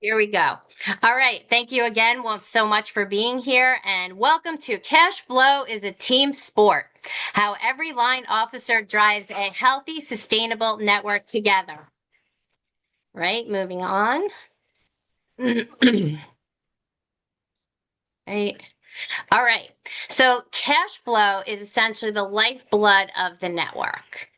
Here we go. All right. Thank you again so much for being here. And welcome to Cash Flow is a Team Sport. How every line officer drives a healthy, sustainable network together. Right. Moving on. Right. All right. So cash flow is essentially the lifeblood of the network.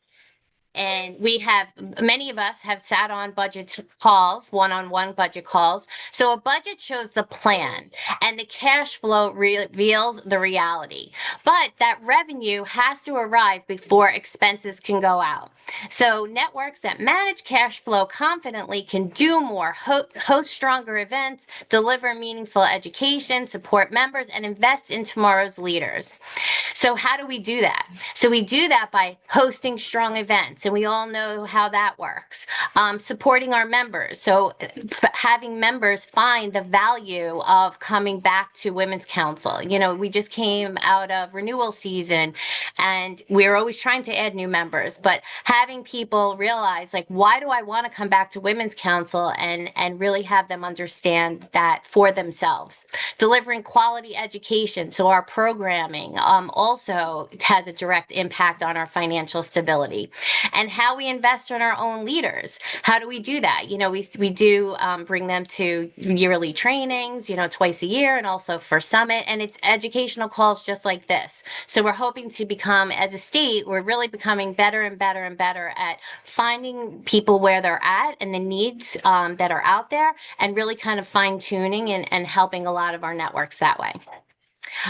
And we have many of us have sat on budget calls, one-on-one budget calls. So a budget shows the plan and the cash flow reveals the reality. But that revenue has to arrive before expenses can go out. So networks that manage cash flow confidently can do more, host stronger events, deliver meaningful education, support members, and invest in tomorrow's leaders. So how do we do that? So we do that by hosting strong events, and we all know how that works. Supporting our members, so having members find the value of coming back to Women's Council. You know, we just came out of renewal season, and we're always trying to add new members, but having people realize, like, why do I want to come back to Women's Council, and really have them understand that for themselves. Delivering quality education, so our programming also has a direct impact on our financial stability. And how we invest in our own leaders. How do we do that? You know, we do bring them to yearly trainings, you know, twice a year, and also for summit. And it's educational calls just like this. So we're hoping to become, as a state, we're really becoming better and better and better at finding people where they're at and the needs that are out there, and really kind of fine tuning and helping a lot of our networks that way.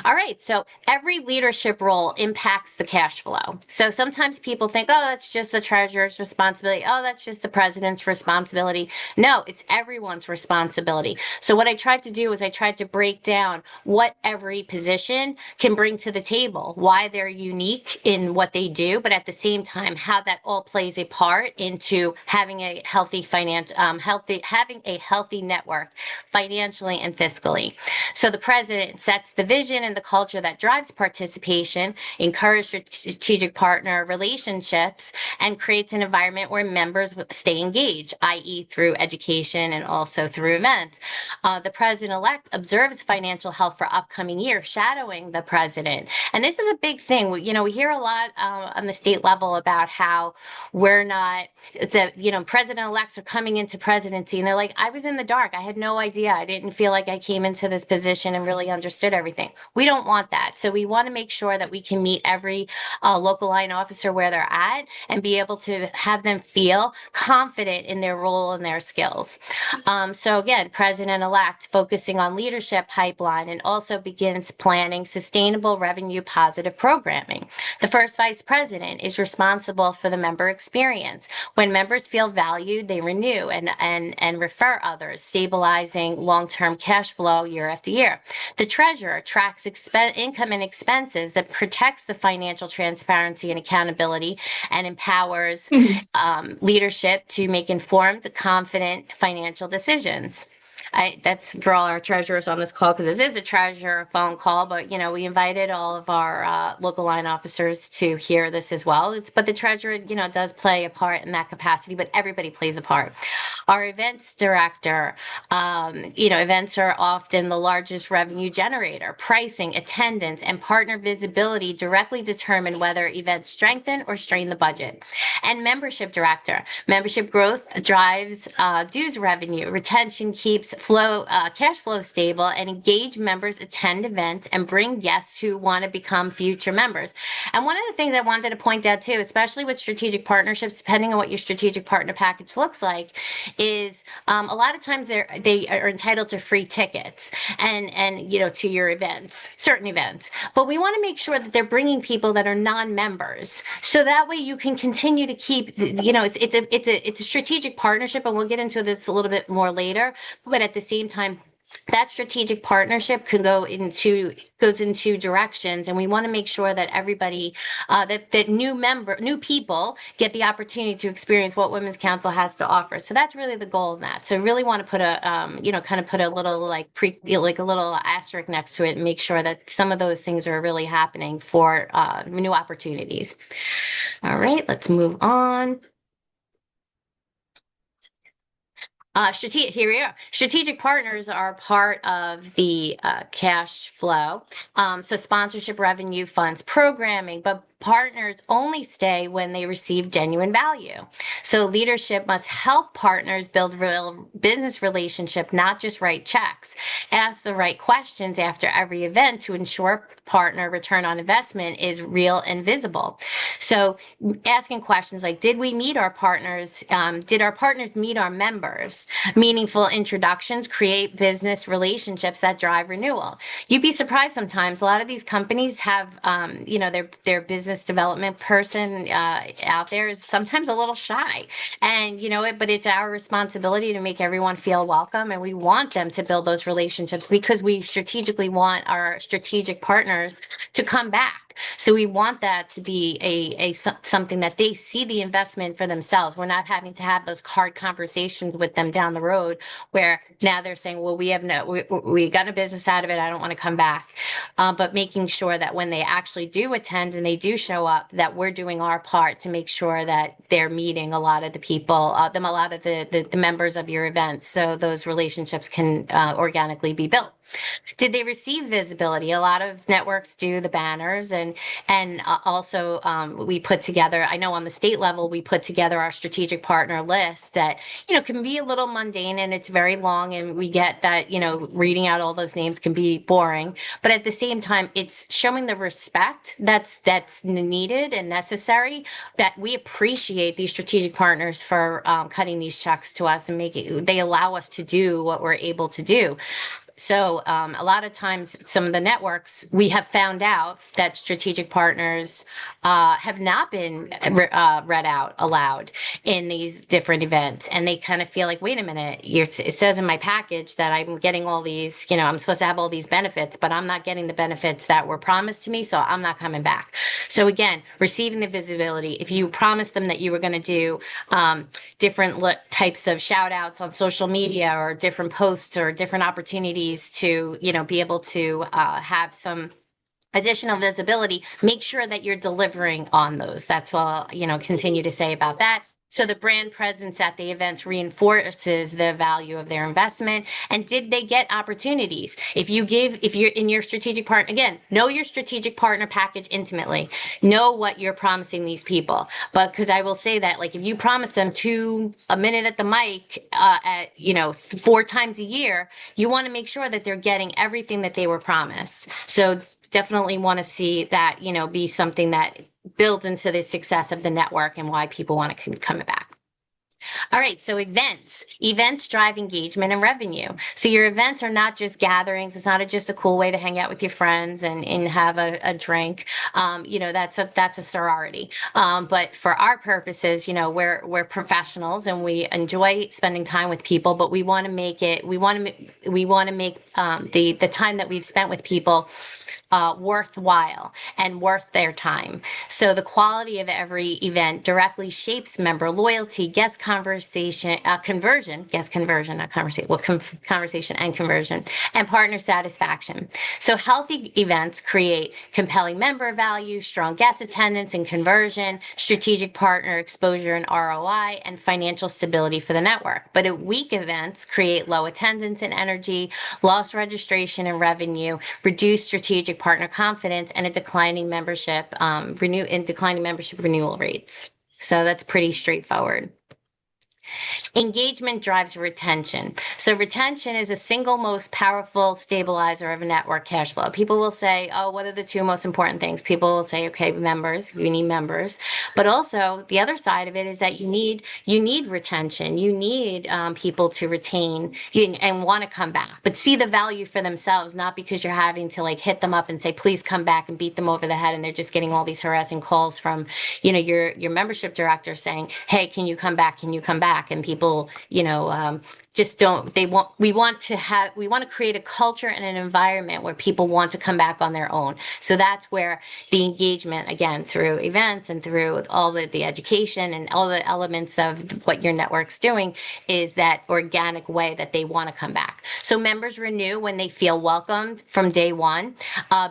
All right, so every leadership role impacts the cash flow. So sometimes people think, oh, that's just the treasurer's responsibility. Oh, that's just the president's responsibility. No, it's everyone's responsibility. So what I tried to do is I tried to break down what every position can bring to the table, why they're unique in what they do, but at the same time, how that all plays a part into having a having a healthy network financially and fiscally. So the president sets the vision and the culture that drives participation, encourages strategic partner relationships, and creates an environment where members stay engaged, i.e., through education and also through events. The president-elect observes financial health for upcoming years, shadowing the president. And this is a big thing. We hear a lot on the state level about how we're not, president-elects are coming into presidency and they're like, I was in the dark. I had no idea. I didn't feel like I came into this position and really understood everything. We don't want that. So we want to make sure that we can meet every local line officer where they're at and be able to have them feel confident in their role and their skills. So again, president-elect focusing on leadership pipeline and also begins planning sustainable revenue positive programming. The first vice president is responsible for the member experience. When members feel valued, they renew and refer others, stabilizing long-term cash flow year after year. The treasurer tracks income and expenses that protects the financial transparency and accountability and empowers leadership to make informed, confident financial decisions. That's for all our treasurers on this call, because this is a treasurer phone call, but we invited all of our local line officers to hear this as well. But the treasurer, does play a part in that capacity, but everybody plays a part. Our events director, events are often the largest revenue generator. Pricing, attendance, and partner visibility directly determine whether events strengthen or strain the budget. And membership director, membership growth drives dues revenue. Retention keeps cash flow stable, and engaged members attend events and bring guests who want to become future members. And one of the things I wanted to point out too, especially with strategic partnerships, depending on what your strategic partner package looks like, is a lot of times they are entitled to free tickets and to your events, certain events. But we want to make sure that they're bringing people that are non-members, so that way you can continue to keep. It's a strategic partnership, and we'll get into this a little bit more later. But at the same time, that strategic partnership goes in two directions, and we want to make sure that everybody that new people get the opportunity to experience what Women's Council has to offer. So that's really the goal of that. So really want to put a kind of put a little like a little asterisk next to it and make sure that some of those things are really happening for new opportunities. All right, let's move on. Here we are. Strategic partners are part of the cash flow. So sponsorship revenue funds programming, but partners only stay when they receive genuine value. So leadership must help partners build real business relationship, not just write checks. Ask the right questions after every event to ensure partner return on investment is real and visible. So asking questions like, did we meet our partners? Did our partners meet our members? Meaningful introductions create business relationships that drive renewal. You'd be surprised sometimes. A lot of these companies have, their business development person out there is sometimes a little shy, and but it's our responsibility to make everyone feel welcome, and we want them to build those relationships because we strategically want our strategic partners to come back. So we want that to be a something that they see the investment for themselves. We're not having to have those hard conversations with them down the road where now they're saying, well, we got a business out of it. I don't want to come back. But making sure that when they actually do attend and they do show up, that we're doing our part to make sure that they're meeting a lot of the people, a lot of the members of your events, so those relationships can organically be built. Did they receive visibility? A lot of networks do the banners, and also we put together. I know on the state level we put together our strategic partner list that can be a little mundane and it's very long, and we get that reading out all those names can be boring. But at the same time, it's showing the respect that's needed and necessary. That we appreciate these strategic partners for cutting these checks to us and making they allow us to do what we're able to do. So a lot of times, some of the networks, we have found out that strategic partners have not been read out aloud in these different events. And they kind of feel like, wait a minute, it says in my package that I'm getting all these, I'm supposed to have all these benefits, but I'm not getting the benefits that were promised to me. So I'm not coming back. So again, receiving the visibility, if you promised them that you were going to do different types of shout outs on social media or different posts or different opportunities to be able to have some additional visibility, make sure that you're delivering on those. That's all continue to say about that. So the brand presence at the events reinforces the value of their investment. And did they get opportunities? If you're in your strategic partner, again, know your strategic partner package intimately. Know what you're promising these people. But because I will say that, like, if you promise them a minute at the mic at 4 times a year, you want to make sure that they're getting everything that they were promised. So definitely want to see that be something that builds into the success of the network and why people want to keep coming back. All right, so events drive engagement and revenue. So your events are not just gatherings. It's not just a cool way to hang out with your friends and have a drink. That's a sorority. But for our purposes, we're professionals and we enjoy spending time with people, but we want to make the time that we've spent with people worthwhile and worth their time. So the quality of every event directly shapes member loyalty, guest conversation, conversion, guest conversion, not conversation, conversation and conversion, and partner satisfaction. So healthy events create compelling member value, strong guest attendance and conversion, strategic partner exposure and ROI, and financial stability for the network. But weak events create low attendance and energy, lost registration and revenue, reduced strategic partner confidence, and a declining membership renewal rates. So that's pretty straightforward. Engagement drives retention. So retention is a single most powerful stabilizer of a network cash flow. People will say, oh, what are the 2 most important things? People will say, okay, members, we need members. But also the other side of it is that you need retention. You need people to retain and want to come back, but see the value for themselves, not because you're having to hit them up and say, please come back, and beat them over the head. And they're just getting all these harassing calls from, your membership director saying, hey, can you come back? Can you come back? And people, just don't. We want to create a culture and an environment where people want to come back on their own. So that's where the engagement, again, through events and through all the education and all the elements of what your network's doing, is that organic way that they want to come back. So members renew when they feel welcomed from day one,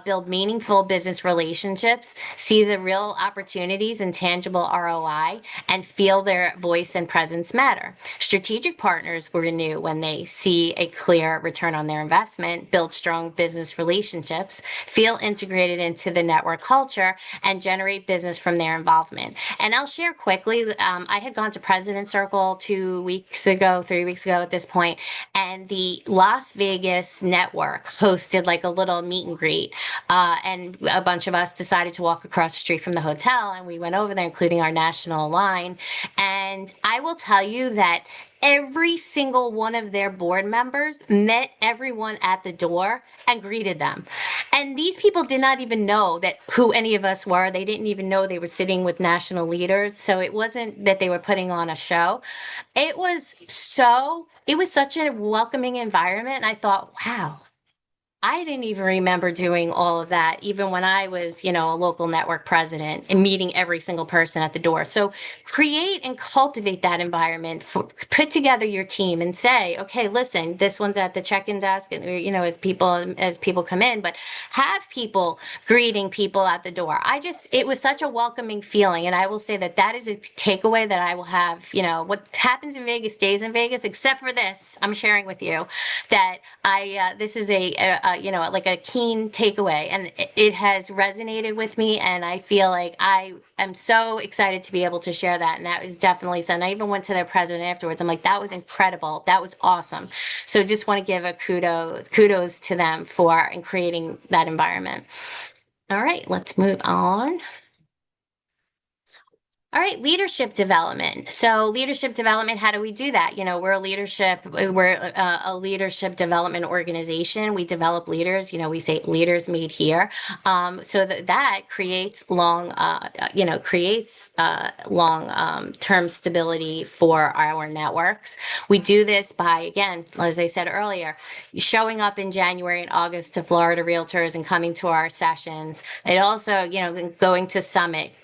build meaningful business relationships, see the real opportunities and tangible ROI, and feel their voice and presence Networks matter. Strategic partners will renew when they see a clear return on their investment, build strong business relationships, feel integrated into the network culture, and generate business from their involvement. And I'll share quickly, I had gone to President Circle 2 weeks ago, 3 weeks ago at this point, and the Las Vegas network hosted like a little meet and greet. And a bunch of us decided to walk across the street from the hotel, and we went over there, including our national line. And I will tell you that every single one of their board members met everyone at the door and greeted them. And these people did not even know that who any of us were. They didn't even know they were sitting with national leaders. So it wasn't that they were putting on a show. It was such a welcoming environment. And I thought, wow, I didn't even remember doing all of that, even when I was, a local network president and meeting every single person at the door. So create and cultivate that environment. Put together your team and say, okay, listen, this one's at the check-in desk, and as people come in, but have people greeting people at the door. It was such a welcoming feeling, and I will say that that is a takeaway that I will have. What happens in Vegas stays in Vegas, except for this. I'm sharing with you that this is like a keen takeaway, and it has resonated with me, and I feel like I am so excited to be able to share that. And that was definitely something. I even went to their president afterwards. I'm like, that was incredible. That was awesome. So just want to give a kudos to them for creating that environment. All right, let's move on. All right, leadership development. So leadership development, how do we do that? We're a leadership development organization. We develop leaders. We say leaders meet here. So that creates long-term stability for our networks. We do this by, again, as I said earlier, showing up in January and August to Florida Realtors and coming to our sessions. It also, going to Summit,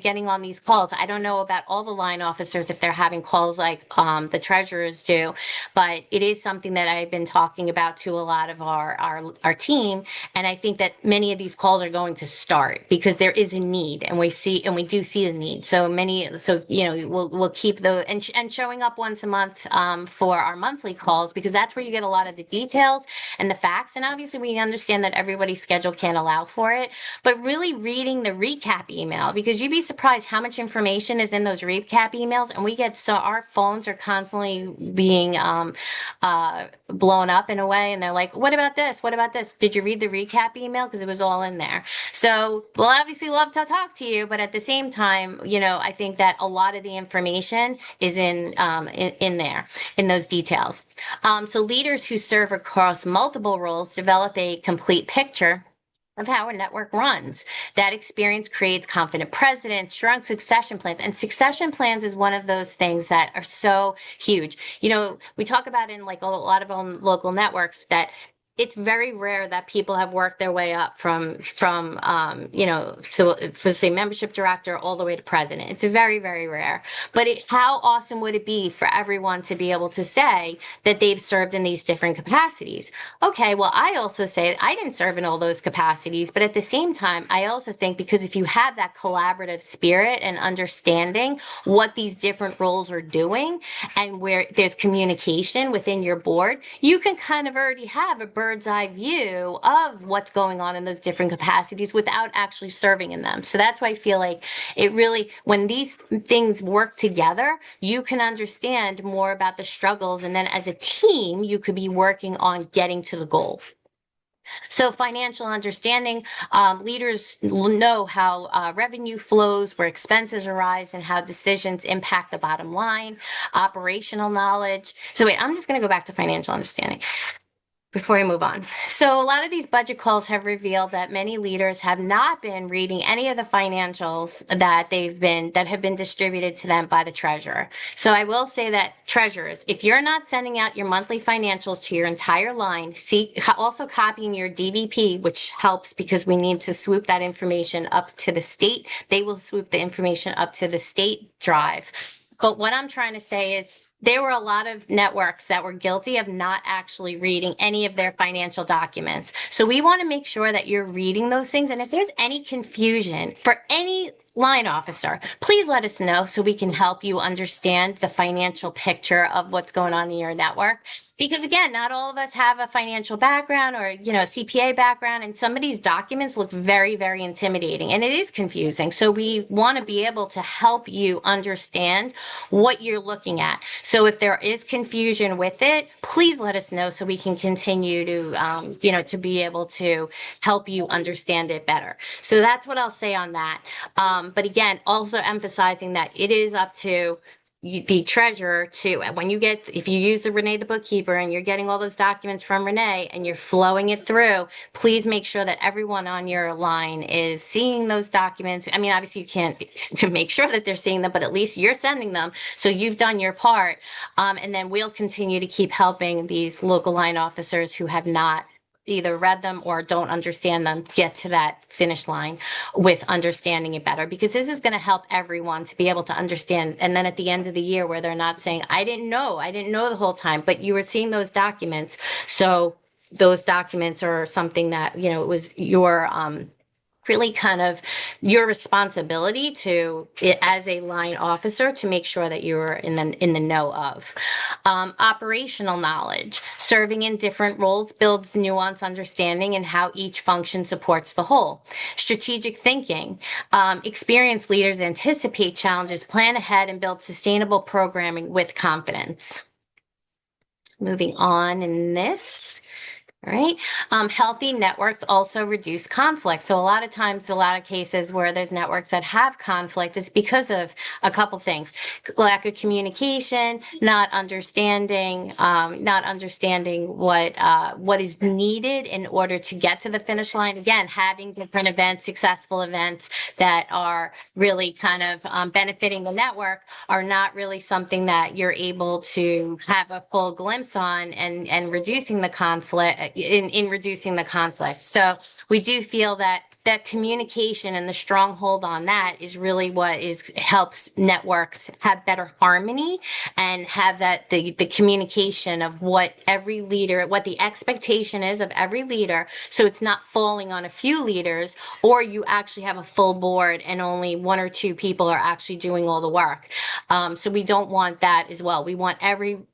getting on these calls. I don't know about all the line officers if they're having calls like the treasurers do, but it is something that I've been talking about to a lot of our team, and I think that many of these calls are going to start because there is a need, and we do see the need. We'll keep and showing up once a month for our monthly calls, because that's where you get a lot of the details and the facts. And obviously, we understand that everybody's schedule can't allow for it, but really reading the recap email, because you'd be surprised how much information is in those recap emails, and our phones are constantly being blown up in a way, and they're like, what about this? What about this? Did you read the recap email? Because it was all in there. So we'll obviously love to talk to you, but at the same time, I think that a lot of the information is in there, in those details. So leaders who serve across multiple roles develop a complete picture of how a network runs. That experience creates confident presidents, strong succession plans. And succession plans is one of those things that are so huge. We talk about in like a lot of local networks that it's very rare that people have worked their way up from so for say membership director all the way to president. It's very, very rare. But how awesome would it be for everyone to be able to say that they've served in these different capacities? Okay, well, I also say I didn't serve in all those capacities, but at the same time, I also think because if you have that collaborative spirit and understanding what these different roles are doing, and where there's communication within your board, you can kind of already have a bird's eye view of what's going on in those different capacities without actually serving in them. So that's why I feel like it really, when these things work together, you can understand more about the struggles, and then as a team, you could be working on getting to the goal. So financial understanding, leaders know how revenue flows, where expenses arise, and how decisions impact the bottom line. Operational knowledge. So wait, I'm just going to go back to financial understanding before I move on. So a lot of these budget calls have revealed that many leaders have not been reading any of the financials that have been distributed to them by the treasurer. So I will say that treasurers, if you're not sending out your monthly financials to your entire line, also copying your DVP, which helps because we need to swoop that information up to the state. They will swoop the information up to the state drive. But what I'm trying to say is, there were a lot of networks that were guilty of not actually reading any of their financial documents. So we want to make sure that you're reading those things. And if there's any confusion for any line officer, please let us know so we can help you understand the financial picture of what's going on in your network. Because again, not all of us have a financial background or, CPA background, and some of these documents look very, very intimidating and it is confusing. So we want to be able to help you understand what you're looking at. So if there is confusion with it, please let us know so we can continue to, to be able to help you understand it better. So that's what I'll say on that. But again, also emphasizing that it is up to the treasurer to, if you use the Renee the bookkeeper and you're getting all those documents from Renee and you're flowing it through, please make sure that everyone on your line is seeing those documents. I mean, obviously you can't make sure that they're seeing them, but at least you're sending them. So you've done your part. And then we'll continue to keep helping these local line officers who have not either read them or don't understand them get to that finish line with understanding it better, because this is going to help everyone to be able to understand. And then at the end of the year where they're not saying, I didn't know the whole time, but you were seeing those documents. So those documents are something that, it was your, really kind of your responsibility to, as a line officer, to make sure that you're in the know of. Operational knowledge. Serving in different roles builds nuanced understanding in how each function supports the whole. Strategic thinking. Experienced leaders anticipate challenges, plan ahead, and build sustainable programming with confidence. Moving on in this. All right. Healthy networks also reduce conflict. So a lot of times, a lot of cases where there's networks that have conflict is because of a couple things: lack of communication, not understanding what is needed in order to get to the finish line. Again, having different events, successful events that are really kind of benefiting the network are not really something that you're able to have a full glimpse on, and reducing the conflict. In reducing the conflict. So we do feel that communication and the stronghold on that is really what helps networks have better harmony and have the communication of what every leader, what the expectation is of every leader. So it's not falling on a few leaders, or you actually have a full board and only one or two people are actually doing all the work. So we don't want that as well. We want every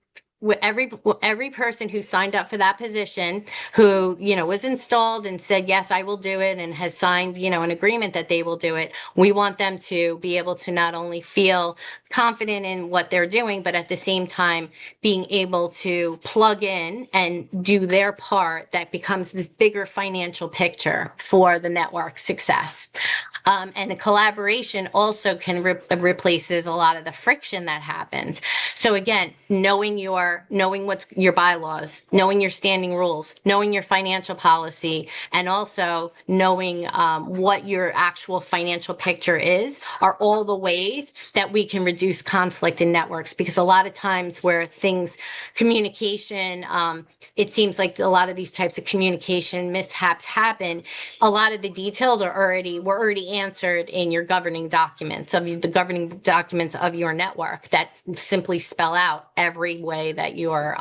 person who signed up for that position, who, was installed and said, yes, I will do it, and has signed, an agreement that they will do it. We want them to be able to not only feel confident in what they're doing, but at the same time being able to plug in and do their part that becomes this bigger financial picture for the network success. And the collaboration also can replaces a lot of the friction that happens. So again, knowing what's your bylaws, knowing your standing rules, knowing your financial policy, and also knowing what your actual financial picture is, are all the ways that we can reduce conflict in networks. Because a lot of times where communication, it seems like a lot of these types of communication mishaps happen, a lot of the details were already answered in your governing documents of your network that simply spell out every way that your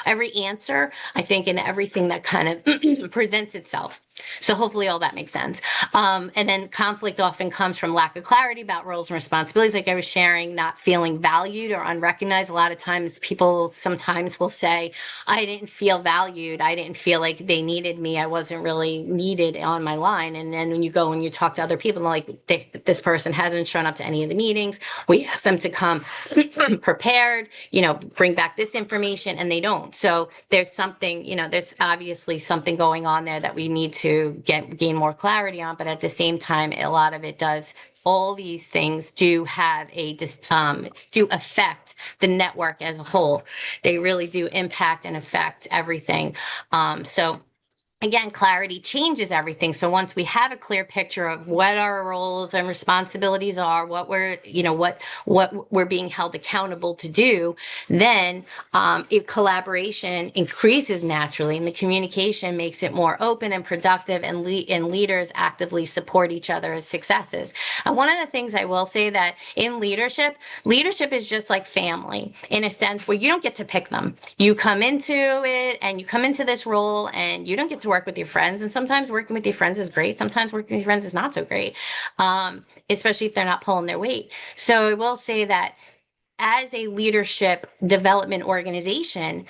every answer, I think, and everything that kind of presents itself. So hopefully all that makes sense. And then conflict often comes from lack of clarity about roles and responsibilities, like I was sharing, not feeling valued or unrecognized. A lot of times people sometimes will say, I didn't feel valued. I didn't feel like they needed me. I wasn't really needed on my line. And then when you go and you talk to other people, they're like, this person hasn't shown up to any of the meetings. We asked them to come prepared, bring back this information, and they don't. So there's something, there's obviously something going on there that we need to gain more clarity on. But at the same time, a lot of it does, all these things do have do affect the network as a whole. They really do impact and affect everything. So again, clarity changes everything. So once we have a clear picture of what our roles and responsibilities are, what we're being held accountable to do, then if collaboration increases naturally, and the communication makes it more open and productive, and leaders actively support each other as successes. And one of the things I will say, that in leadership is just like family, in a sense where you don't get to pick them. You come into it and you come into this role and you don't get to to work with your friends, and sometimes working with your friends is great. Sometimes working with your friends is not so great, especially if they're not pulling their weight. So I will say that as a leadership development organization,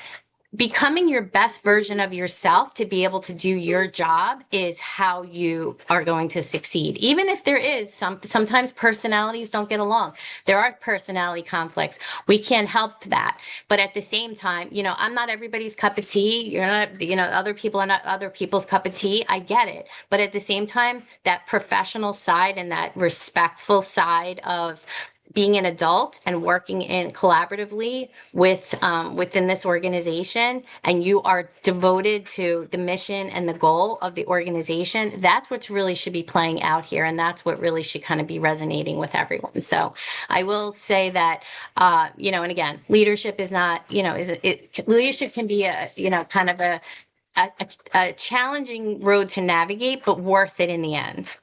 becoming your best version of yourself to be able to do your job is how you are going to succeed. Even if there is sometimes personalities don't get along. There are personality conflicts. We can't help that. But at the same time, I'm not everybody's cup of tea. You're not, other people are not other people's cup of tea. I get it. But at the same time, that professional side and that respectful side of being an adult and working in collaboratively with within this organization, and you are devoted to the mission and the goal of the organization, that's what really should be playing out here, and that's what really should kind of be resonating with everyone. So I will say that and again, leadership is not, leadership can be a, kind of a challenging road to navigate, but worth it in the end.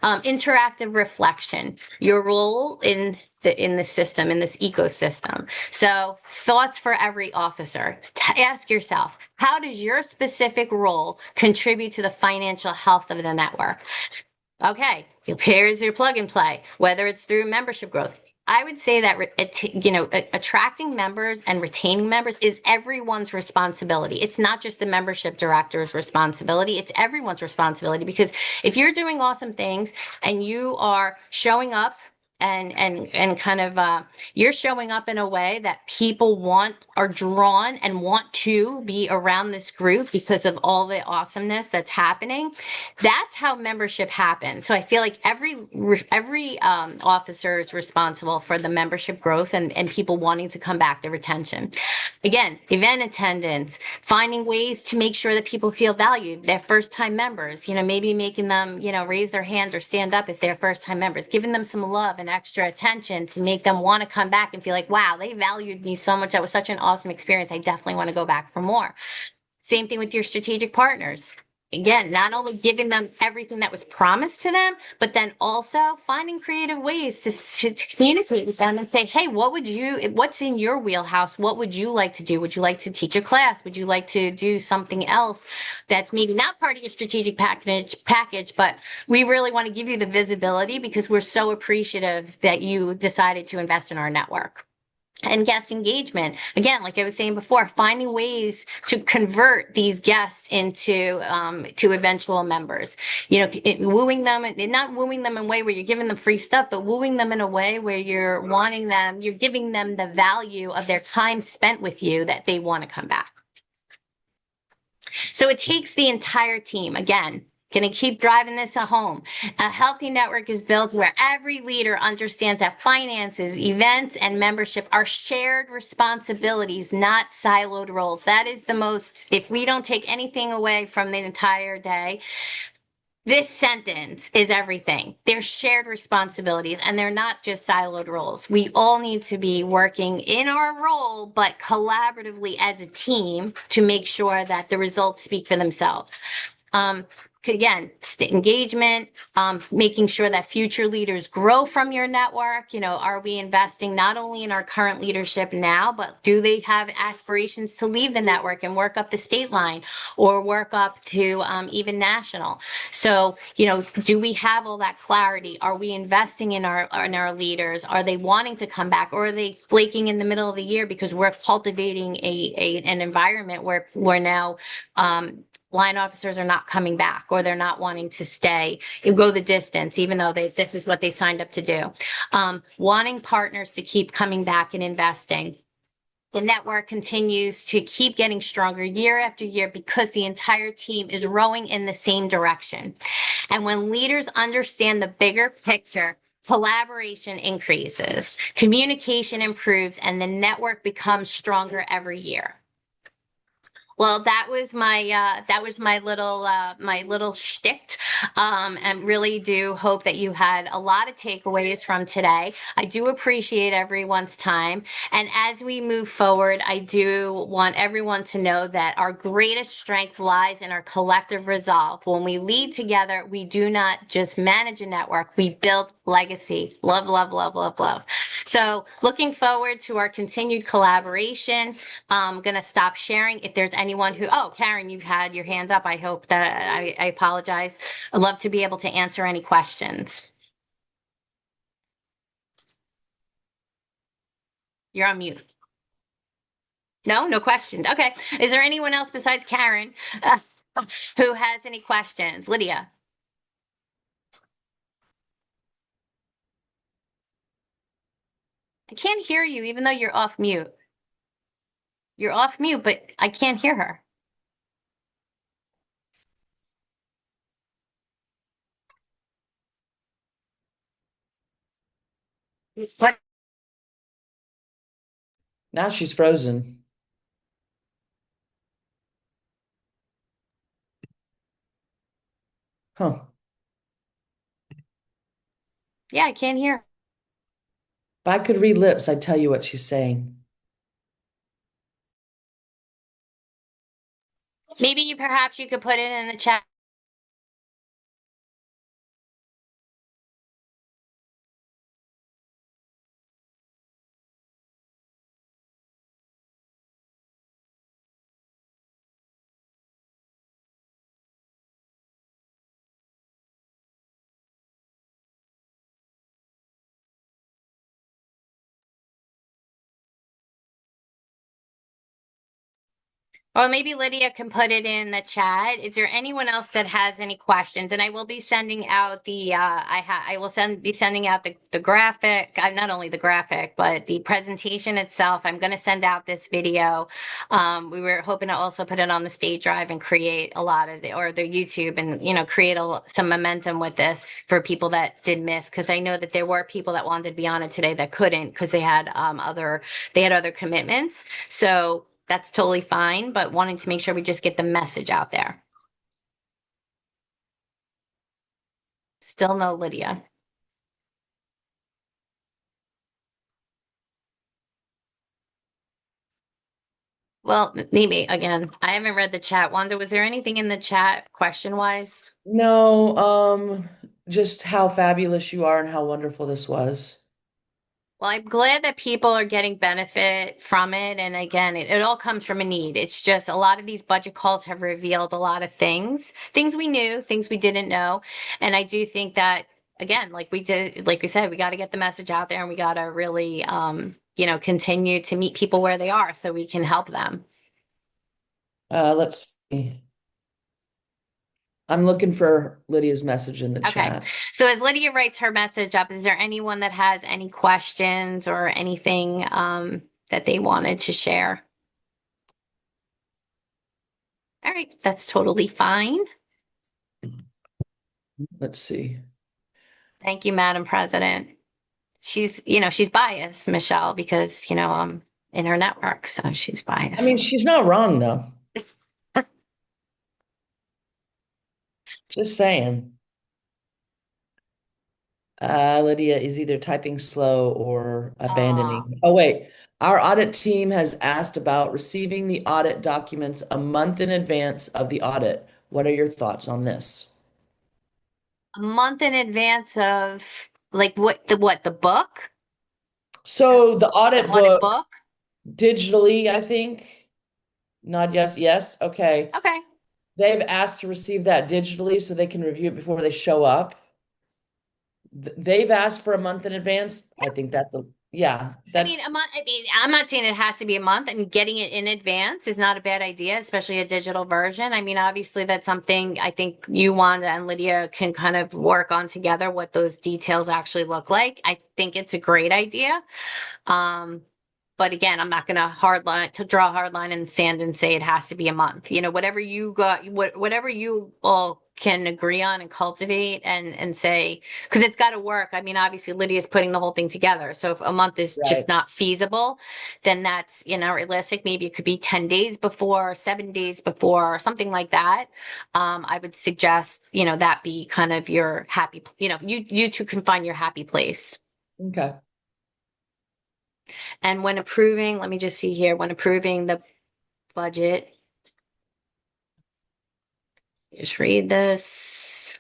Interactive reflection, your role in the system, in this ecosystem. So thoughts for every officer. Ask yourself, how does your specific role contribute to the financial health of the network? Okay, here's your plug and play, whether it's through membership growth. I would say that, attracting members and retaining members is everyone's responsibility. It's not just the membership director's responsibility. It's everyone's responsibility, because if you're doing awesome things and you are showing up and kind of you're showing up in a way that people are drawn and want to be around this group because of all the awesomeness that's happening, that's how membership happens. So I feel like every officer is responsible for the membership growth and people wanting to come back, the retention. Again, event attendance, finding ways to make sure that people feel valued, they're first time members, maybe making them, raise their hand or stand up if they're first time members, giving them some love and extra attention to make them want to come back and feel like, wow, they valued me so much. That was such an awesome experience. I definitely want to go back for more. Same thing with your strategic partners. Again, not only giving them everything that was promised to them, but then also finding creative ways to communicate with them and say, hey, what's in your wheelhouse? What would you like to do? Would you like to teach a class? Would you like to do something else that's maybe not part of your strategic package, but we really want to give you the visibility because we're so appreciative that you decided to invest in our network. And guest engagement, again, like I was saying before, finding ways to convert these guests into to eventual members. Wooing them, and not wooing them in a way where you're giving them free stuff, but wooing them in a way where you're giving them the value of their time spent with you, that they want to come back. So it takes the entire team. Again, going to keep driving this home. A healthy network is built where every leader understands that finances, events, and membership are shared responsibilities, not siloed roles. That is the most, if we don't take anything away from the entire day, this sentence is everything. They're shared responsibilities, and they're not just siloed roles. We all need to be working in our role, but collaboratively as a team to make sure that the results speak for themselves. Again, engagement, making sure that future leaders grow from your network. Are we investing not only in our current leadership now, but do they have aspirations to leave the network and work up the state line or work up to even national? So, do we have all that clarity? Are we investing in our leaders? Are they wanting to come back, or are they flaking in the middle of the year because we're cultivating an environment where we're now line officers are not coming back, or they're not wanting to stay and go the distance, even though this is what they signed up to do. Wanting partners to keep coming back and investing. The network continues to keep getting stronger year after year because the entire team is rowing in the same direction. And when leaders understand the bigger picture, collaboration increases, communication improves, and the network becomes stronger every year. Well, that was my little shtick, and really do hope that you had a lot of takeaways from today. I do appreciate everyone's time, and as we move forward, I do want everyone to know that our greatest strength lies in our collective resolve. When we lead together, we do not just manage a network; we build legacy. Love, love, love, love, love. So looking forward to our continued collaboration. I'm going to stop sharing. If there's anyone who, oh, Karen, you've had your hands up. I hope that I apologize. I'd love to be able to answer any questions. You're on mute. No, no questions. Okay. Is there anyone else besides Karen who has any questions? Lydia. I can't hear you even though you're off mute. You're off mute, but I can't hear her. What? Now she's frozen. Huh. Yeah, I can't hear. If I could read lips, I'd tell you what she's saying. Maybe perhaps you could put it in the chat. Or maybe Lydia can put it in the chat. Is there anyone else that has any questions? And I will be sending out I will be sending out the graphic, not only the graphic, but the presentation itself. I'm going to send out this video. We were hoping to also put it on the stage drive and create a lot of or the YouTube and, create some momentum with this for people that did miss. Cause I know that there were people that wanted to be on it today that couldn't because they had other commitments. So that's totally fine, but wanting to make sure we just get the message out there. Still no Lydia. Well, maybe again, I haven't read the chat. Wanda, was there anything in the chat question wise? No, just how fabulous you are and how wonderful this was. Well, I'm glad that people are getting benefit from it. And again, it all comes from a need. It's just a lot of these budget calls have revealed a lot of things we knew, things we didn't know. And I do think that, again, like we said, we got to get the message out there and we got to really, continue to meet people where they are so we can help them. Let's see. I'm looking for Lydia's message in the Okay. chat. So as Lydia writes her message up, is there anyone that has any questions or anything that they wanted to share? All right, that's totally fine. Let's see. Thank you, Madam President. She's biased, Michelle, because, I'm in her network, so she's I mean, biased. she's not wrong though. Just saying. Lydia is either typing slow or Aw, abandoning. Oh, wait. Our audit team has asked about receiving the audit documents a month in advance of the audit. What are your thoughts on this? a month in advance of like the book? The, So the the audit audit book book? digitally, I think. Not yes, yes. Okay. Okay. They've asked to receive that digitally so they can review it before they show up. They've asked for a month in advance. I think yeah, I mean, that's a month. I mean, I'm not saying it has to be a month. I mean, getting it in advance is not a bad idea, especially a digital version. I mean, obviously, that's something I think you, Wanda, and Lydia can kind of work on together what those details actually look like. I think it's a great idea. Um, but again, I'm not going to draw a hard line in the sand and say it has to be a month. Whatever you got, whatever you all can agree on and cultivate and say, because it's got to work. I mean, obviously Lydia's putting the whole thing together. So if a month is right. just not feasible, then that's, realistic. Maybe it could be 10 days before, 7 days before, something like that. I would suggest, that be kind of your happy, you two can find your happy place. Okay. And when approving, let me just see here, when approving the budget, just read this.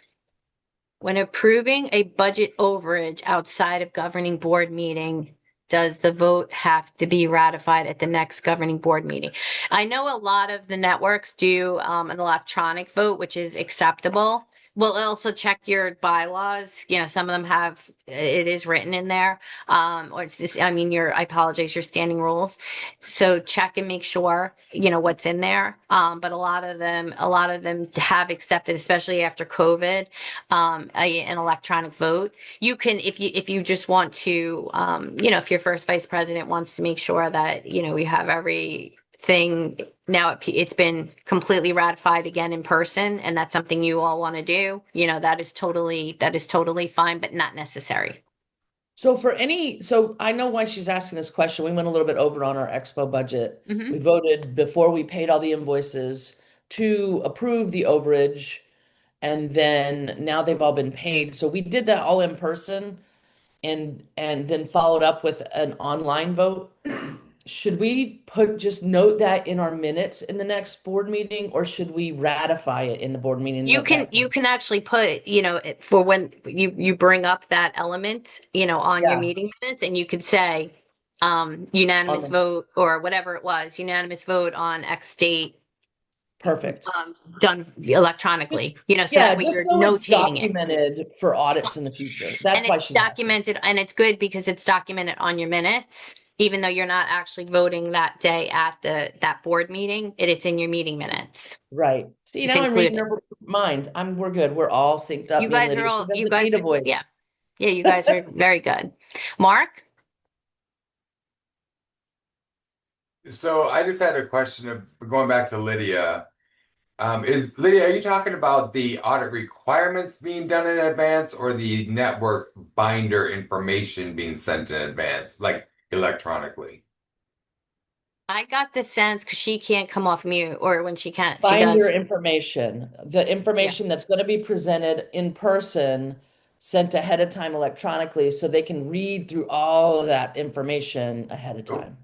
When approving a budget overage outside of governing board meeting, does the vote have to be ratified at the next governing board meeting? I know a lot of the networks do an electronic vote, which is acceptable. We'll also check your bylaws. You know, some of them have, it is written in there. Or it's just, I mean, I apologize, your standing rules. So check and make sure, you know, what's in there. But a lot of them have accepted, especially after COVID, an electronic vote. You can, if you just want to, you know, if your first vice president wants to make sure that, you know, we have everything now, it's been completely ratified again in person, and that's something you all want to do, you know, that is totally fine, but not necessary. So I know why she's asking this question. We went a little bit over on our expo budget. Mhm. We voted before we paid all the invoices to approve the overage. And then now they've all been paid. So we did that all in person and then followed up with an online vote. Should we just note that in our minutes in the next board meeting, or should we ratify it in the board meeting You can actually put, you know, for when you bring up that element, you know, on your Yeah, meeting minutes, and you could say, unanimous on vote or whatever it was, unanimous vote on X date, perfect. done electronically, you know, so Yeah, that way just you're so it's notating it. documented for audits in the future. That's And why it's she's asking. documented, and it's good because it's documented on your minutes, even though you're not actually voting that day at that board meeting, it's in your meeting minutes. Right. See, It's now I'm reading included. her mind. We're good. We're all synced up, You me and guys are Lydia. She all, you doesn't guys need a are, yeah, voice. yeah, you guys are very good. Mark? So I just had a question of going back to Lydia. Is Lydia, are you talking about the audit requirements being done in advance or the network binder information being sent in advance, like electronically? I got the sense because she can't come off mute, or when she can't, she Find your does. information, the Yeah. information that's going to be presented in person, sent ahead of time electronically, so they can read through all of that information ahead of Oh, time.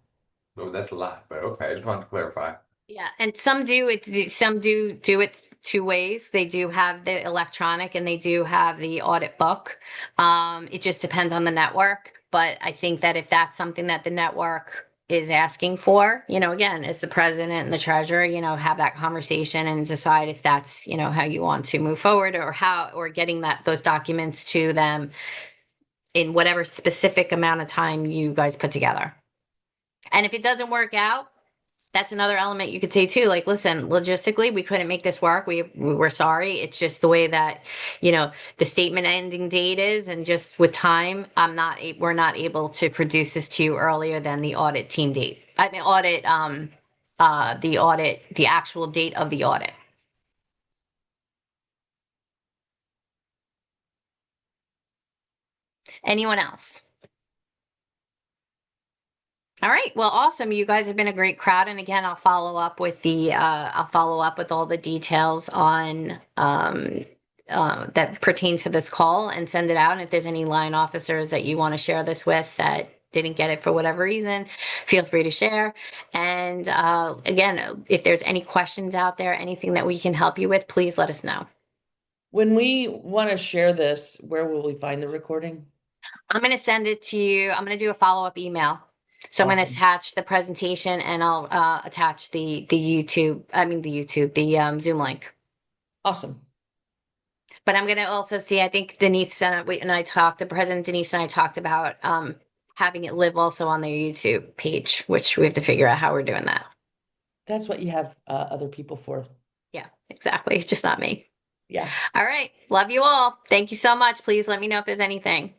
oh, that's a lot, but okay, I just wanted to clarify. Yeah, and some do it, some do it two ways. They do have the electronic and they do have the audit book. It just depends on the network. But I think that if that's something that the network is asking for, you know, again, as the president and the treasurer, you know, have that conversation and decide if that's, you know, how you want to move forward, or or getting those documents to them in whatever specific amount of time you guys put together. And if it doesn't work out, that's another element you could say too. Like, listen, logistically, we couldn't make this work. We were sorry. It's just the way that, you know, the statement ending date is, and just with time, we're not able to produce this to you earlier than the audit team date. I mean, the actual date of the audit. Anyone else? All right. Well, awesome. You guys have been a great crowd. And again, I'll follow up with all the details on, that pertain to this call and send it out. And if there's any line officers that you want to share this with that didn't get it for whatever reason, feel free to share. And, again, if there's any questions out there, anything that we can help you with, please let us know. When we want to share this, where will we find the recording? I'm going to send it to you. I'm going to do a follow-up email. So I'm going to Awesome. attach the presentation, and I'll attach the Zoom link. Awesome. But I'm going to also see, I think Denise and I talked, President Denise and I talked about having it live also on their YouTube page, which we have to figure out how we're doing that. That's what you have other people for. Yeah, exactly. Just not me. Yeah. All right. Love you all. Thank you so much. Please let me know if there's anything.